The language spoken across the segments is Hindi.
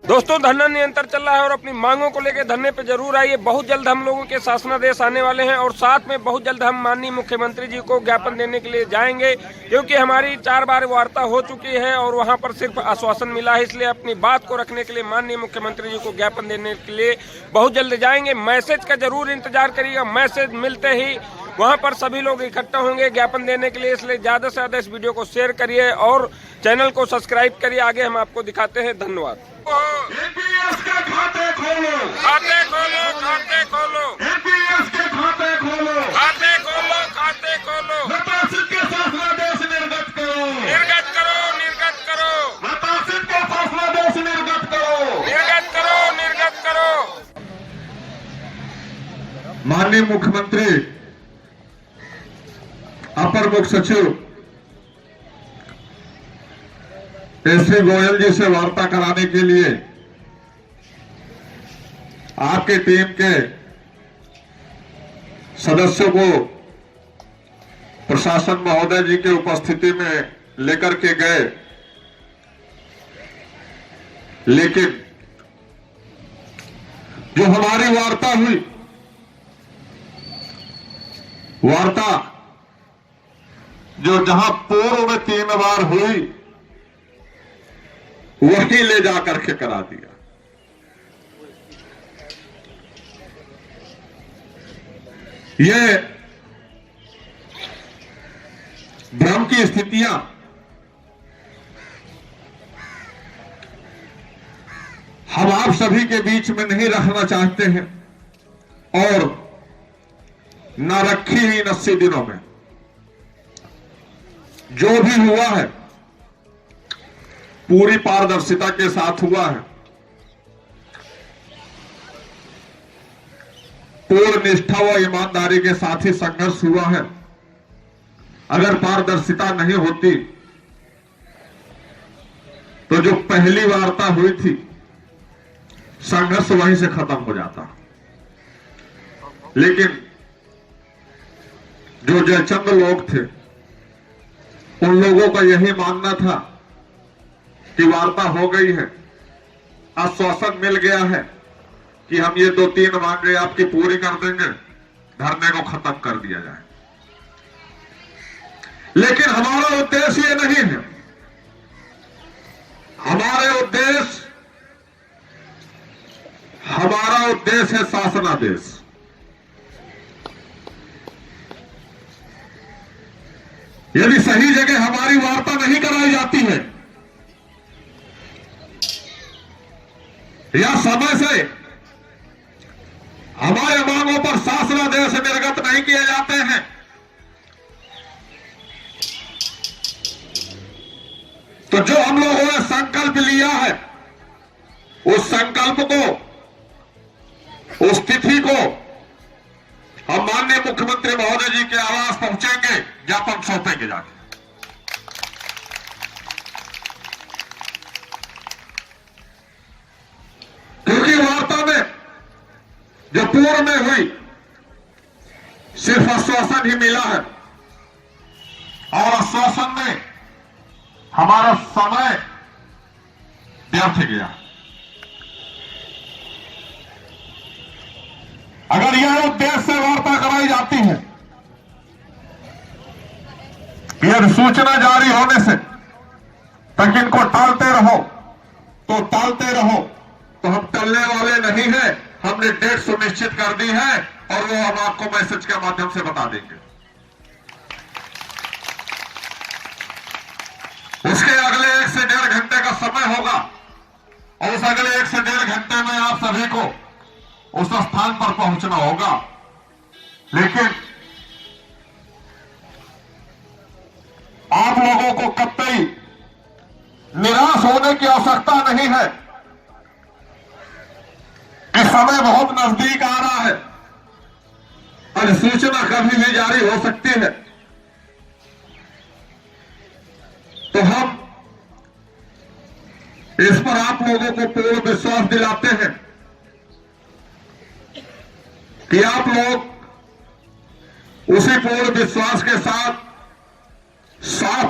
दोस्तों, धरना निरंतर चल रहा है और अपनी मांगों को लेकर धरने पे जरूर आइए। बहुत जल्द हम लोगों के शासनादेश आने वाले हैं और साथ में बहुत जल्द हम माननीय मुख्यमंत्री जी को ज्ञापन देने के लिए जाएंगे, क्योंकि हमारी 4 बार वार्ता हो चुकी है और वहां पर सिर्फ आश्वासन मिला है। इसलिए अपनी बात को रखने के लिए माननीय मुख्यमंत्री जी को ज्ञापन देने के लिए बहुत जल्द जाएंगे। मैसेज का जरूर इंतजार करिएगा। मैसेज मिलते ही वहां पर सभी लोग इकट्ठा होंगे ज्ञापन देने के लिए। इसलिए ज्यादा से ज्यादा इस वीडियो को शेयर करिए और चैनल को सब्सक्राइब करिए। आगे हम आपको दिखाते हैं। धन्यवाद। एपीएस के खाते खोलो, खाते खोलो, खाते खोलो, एपीएस के खाते खोलो, खाते खोलो, खाते खोलो। प्रतासित के शासनादेश निर्गत करो, निर्गत करो, निर्गत करो, प्रतासित के शासनादेश निर्गत करो, निर्गत करो, निर्गत करो। माननीय मुख्यमंत्री, अपर मुख्य सचिव श्री गोयल जी से वार्ता कराने के लिए आपकी टीम के सदस्यों को प्रशासन महोदय जी के उपस्थिति में लेकर के गए, लेकिन जो हमारी वार्ता हुई, वार्ता जो जहां पूर्व में 3 बार हुई वही ले जाकर के करा दिया। ये भ्रम की स्थितियां हम आप सभी के बीच में नहीं रखना चाहते हैं और न रखी हुई 80 दिनों में जो भी हुआ है पूरी पारदर्शिता के साथ हुआ है, पूर्ण निष्ठा व ईमानदारी के साथ ही संघर्ष हुआ है। अगर पारदर्शिता नहीं होती तो जो पहली वार्ता हुई थी संघर्ष वहीं से खत्म हो जाता। लेकिन जो जयचंद लोग थे उन लोगों का यही मानना था कि वार्ता हो गई है, आश्वासन मिल गया है कि हम ये 2-3 मांगे आपकी पूरी कर देंगे, धरने को खत्म कर दिया जाए। लेकिन हमारा उद्देश्य ये नहीं है। हमारा उद्देश्य है शासनादेश। यदि सही जगह हमारी वार्ता नहीं कराई जाती है या समय से हमारे मांगों पर शासनादेश निर्गत नहीं किए जाते हैं तो जो हम लोगों ने संकल्प लिया है उस संकल्प को, उस तिथि को हम माननीय मुख्यमंत्री महोदय जी के आवास पहुंचेंगे, ज्ञापन सौंपेंगे जाके। क्योंकि वार्ता में जो पूर्व में हुई सिर्फ आश्वासन ही मिला है और आश्वासन में हमारा समय व्यर्थ गया। अगर यह उद्देश्य से वार्ता कराई जाती है, यदि सूचना जारी होने से तक इनको टालते रहो तो टालते रहो, तो हम टलने वाले नहीं हैं। हमने डेट सुनिश्चित कर दी है और वो हम आपको मैसेज के माध्यम से बता देंगे। उसके अगले 1 से 1.5 घंटे का समय होगा और उस अगले 1 से 1.5 घंटे में आप सभी को उस स्थान पर पहुंचना होगा। लेकिन आप लोगों को कतई निराश होने की आवश्यकता नहीं है कि समय बहुत नजदीक आ रहा है, अधिसूचना कभी भी जारी हो सकती है। तो हम इस पर आप लोगों को पूर्ण विश्वास दिलाते हैं कि आप लोग उसी पूर्ण विश्वास के साथ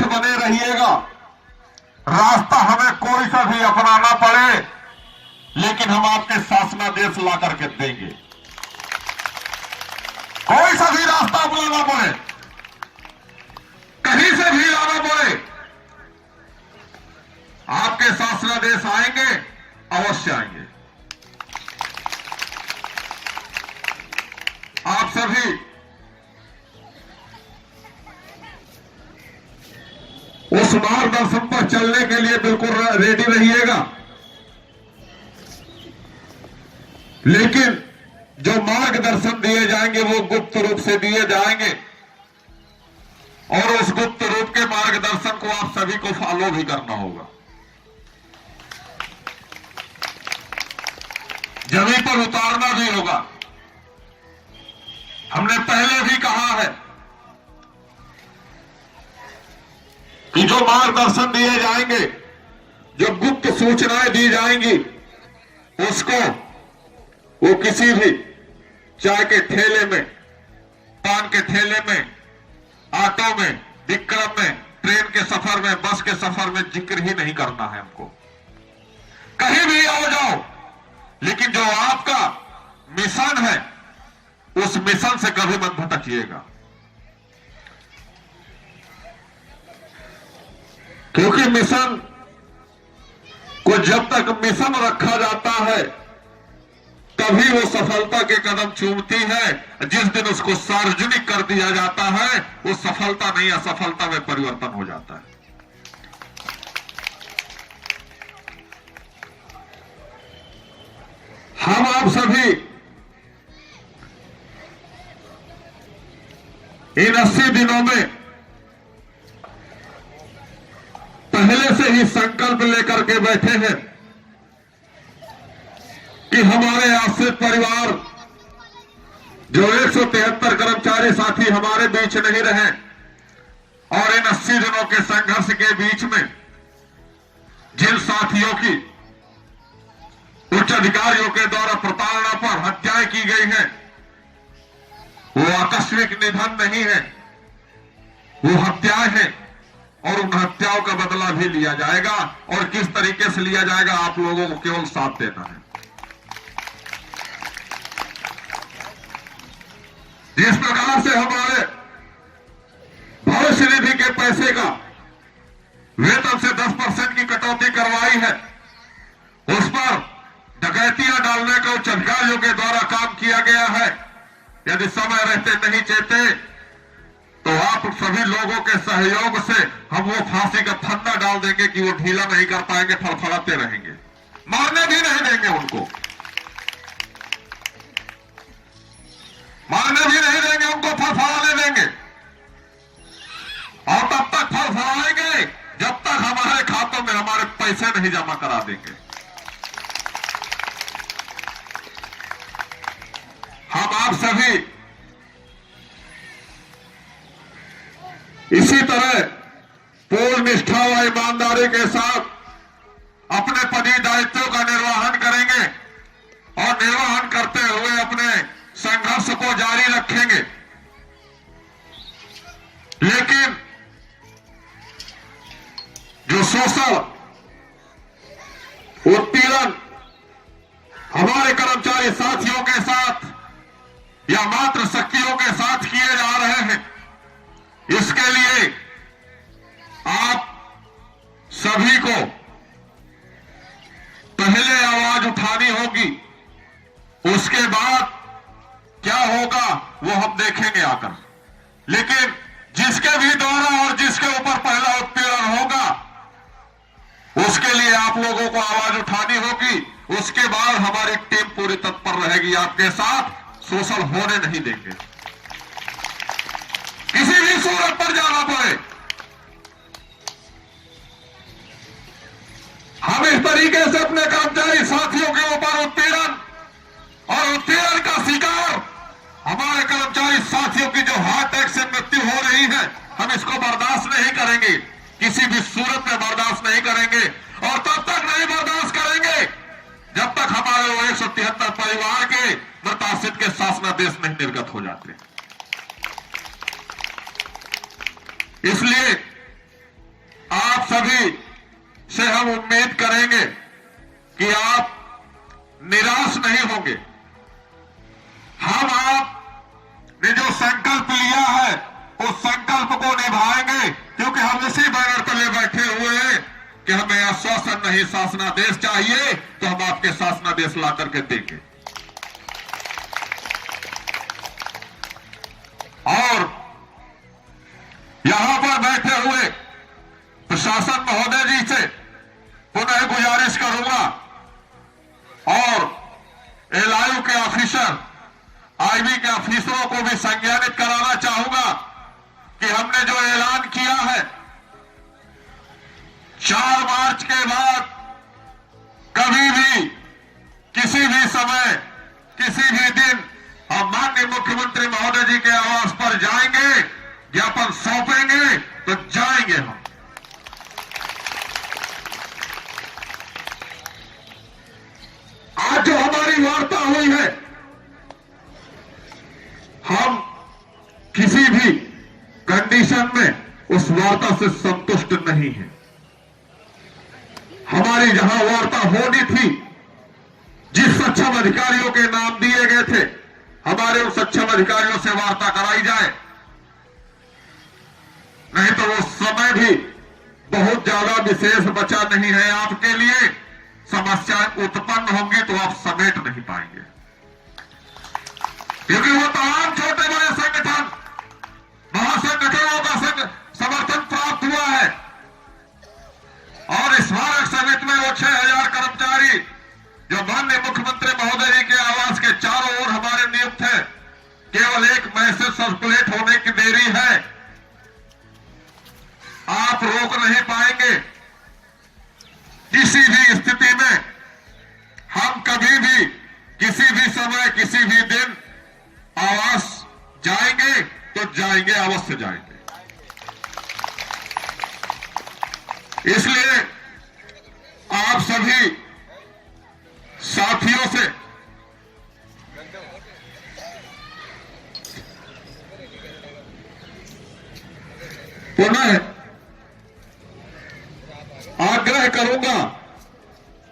बने रहिएगा। रास्ता हमें कोई सा भी अपनाना पड़े, लेकिन हम आपके शासनादेश ला करके देंगे। कोई सा भी रास्ता बुलाना पड़े, कहीं से भी लाना पड़े, आपके शासनादेश आएंगे, अवश्य आएंगे। आप सभी उस मार्गदर्शन पर चलने के लिए बिल्कुल रेडी रहिएगा। लेकिन जो मार्गदर्शन दिए जाएंगे वो गुप्त रूप से दिए जाएंगे, और उस गुप्त रूप के मार्गदर्शन को आप सभी को फॉलो भी करना होगा। जमीन पर उतारना भी होगा। हमने पहले भी कहा है कि जो मार्गदर्शन दिए जाएंगे, जो गुप्त सूचनाएं दी जाएंगी, उसको वो किसी भी चाय के ठेले में, पान के ठेले में, ऑटो में, विक्रम में, ट्रेन के सफर में, बस के सफर में जिक्र ही नहीं करना है हमको। कहीं भी आओ जाओ, लेकिन जो आपका मिशन है उस मिशन से कभी मत भटकिएगा, क्योंकि मिशन को जब तक मिशन रखा जाता है तभी वो सफलता के कदम चूमती है। जिस दिन उसको सार्वजनिक कर दिया जाता है वो सफलता नहीं असफलता में परिवर्तन हो जाता है। हम आप सभी इन 80 दिनों में पहले से ही संकल्प लेकर के बैठे हैं कि हमारे आश्रित परिवार जो 173 कर्मचारी साथी हमारे बीच नहीं रहे, और इन 80 दिनों के संघर्ष के बीच में जिन साथियों की उच्च अधिकारियों के द्वारा प्रताड़ना पर हत्याएं की गई हैं, वो आकस्मिक निधन नहीं है, वो हत्याएं हैं, और उन हत्याओं का बदला भी लिया जाएगा। और किस तरीके से लिया जाएगा, आप लोगों को केवल साथ देना है। जिस प्रकार से हमारे भविष्य निधि के पैसे का वेतन से 10% की कटौती करवाई है, उस पर डकैतियां डालने का उच्च अधिकारियों के द्वारा काम किया गया है। यदि समय रहते नहीं चेते तो आप सभी लोगों के सहयोग से हम वो फांसी का फंदा डाल देंगे कि वो ढीला नहीं कर पाएंगे, फड़फड़ाते रहेंगे, मारने भी नहीं देंगे उनको, मारने भी नहीं देंगे उनको, फड़फड़ाने देंगे। और तब तक फड़फड़ाएंगे जब तक हमारे खातों में हमारे पैसे नहीं जमा करा देंगे। हम आप सभी इसी तरह पूर्ण निष्ठा व ईमानदारी के साथ अपने पदी दायित्वों का निर्वहन करेंगे, और निर्वहन करते हुए अपने संघर्ष को जारी रखेंगे। लेकिन जो शोषण, उत्पीड़न हमारे कर्मचारी साथियों के साथ या मात्र शक्तियों के साथ किए जा रहे हैं, इसके लिए आप सभी को पहले आवाज उठानी होगी। उसके बाद क्या होगा वो हम देखेंगे आकर। लेकिन जिसके भी द्वारा और जिसके ऊपर पहला उत्पीड़न होगा उसके लिए आप लोगों को आवाज उठानी होगी। उसके बाद हमारी टीम पूरी तत्पर रहेगी आपके साथ, शोषण होने नहीं देंगे। किसी भी सूरत पर जाना पड़े, हम इस तरीके से अपने कर्मचारी साथियों के ऊपर उत्पीड़न और उत्पीड़न का शिकार हमारे कर्मचारी साथियों की जो हार्ट अटैक से मृत्यु हो रही है, हम इसको बर्दाश्त नहीं करेंगे, किसी भी सूरत में बर्दाश्त नहीं करेंगे। और तब तक नहीं बर्दाश्त करेंगे जब तक हमारे 173 परिवार के मृताश्रित के शासनादेश नहीं निर्गत हो जाते। इसलिए आप सभी से हम उम्मीद करेंगे कि आप निराश नहीं होंगे। हम आपने जो संकल्प लिया है उस संकल्प को निभाएंगे, क्योंकि हम उसी बैनर तले बैठे हुए हैं कि हमें आश्वासन नहीं शासनादेश चाहिए, तो हम आपके शासनादेश ला करके देंगे। और यहां पर बैठे हुए प्रशासन महोदय जी से पुनः गुजारिश करूंगा और एलआईयू के ऑफिसर, आईबी के ऑफिसरों को भी संज्ञानित कराना चाहूंगा कि हमने जो ऐलान किया है 4 मार्च के बाद कभी भी किसी भी समय किसी भी दिन हम माननीय मुख्यमंत्री महोदय जी के आवास पर जाएंगे, ज्ञापन सौंपेंगे तो जाएंगे हम। आज जो हमारी वार्ता हुई है, हम किसी भी कंडीशन में उस वार्ता से संतुष्ट नहीं है। हमारी जहां वार्ता होनी थी, जिस सक्षम अधिकारियों के नाम दिए गए थे, हमारे उन सक्षम अधिकारियों से वार्ता कराई जाए, नहीं तो वो समय भी बहुत ज्यादा विशेष बचा नहीं है आपके लिए। समस्याएं उत्पन्न होंगी तो आप समेट नहीं पाएंगे, क्योंकि वो तमाम छोटे बड़े संगठन, महासंगठनों का समर्थन प्राप्त हुआ है। और स्मारक समिति में वो 6000 कर्मचारी जो माननीय मुख्यमंत्री महोदय जी के आवास के चारों ओर हमारे नियुक्त है, केवल एक मैसेज सर्कुलेट होने की देरी है, आप रोक नहीं पाएंगे। किसी भी स्थिति में हम कभी भी किसी भी समय किसी भी दिन आवास जाएंगे तो जाएंगे, अवश्य जाएंगे। इसलिए आप सभी साथियों से पुनः आग्रह करूंगा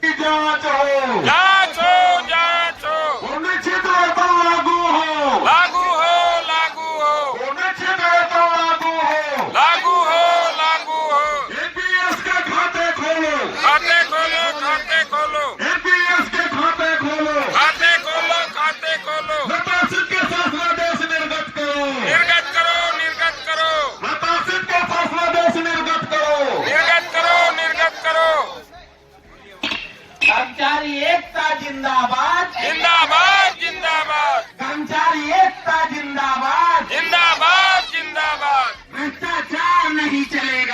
कि जांच हो, जांच हो, जांच हो, अनुच्छेद वेतन लागू हो, लागू हो, लागू हो, अनुच्छेद वेतन लागू हो, लागू हो, लागू हो। एपीएस के खाते खोलो, खाते खोलो, खाते खोलो, एपीएस के खाते खोलो, खाते खोलो, खाते खोलो। प्रशासित के शासनादेश निर्गत करो, निर्गत करो, निर्गत करो, प्रशासित के शासनादेश निर्गत करो, निर्गत करो, निर्गत करो। कर्मचारी एकता जिंदाबाद, जिंदाबाद, जिंदाबाद, कर्मचारी एकता जिंदाबाद, जिंदाबाद, जिंदाबाद। भ्रष्टाचार नहीं चलेगा।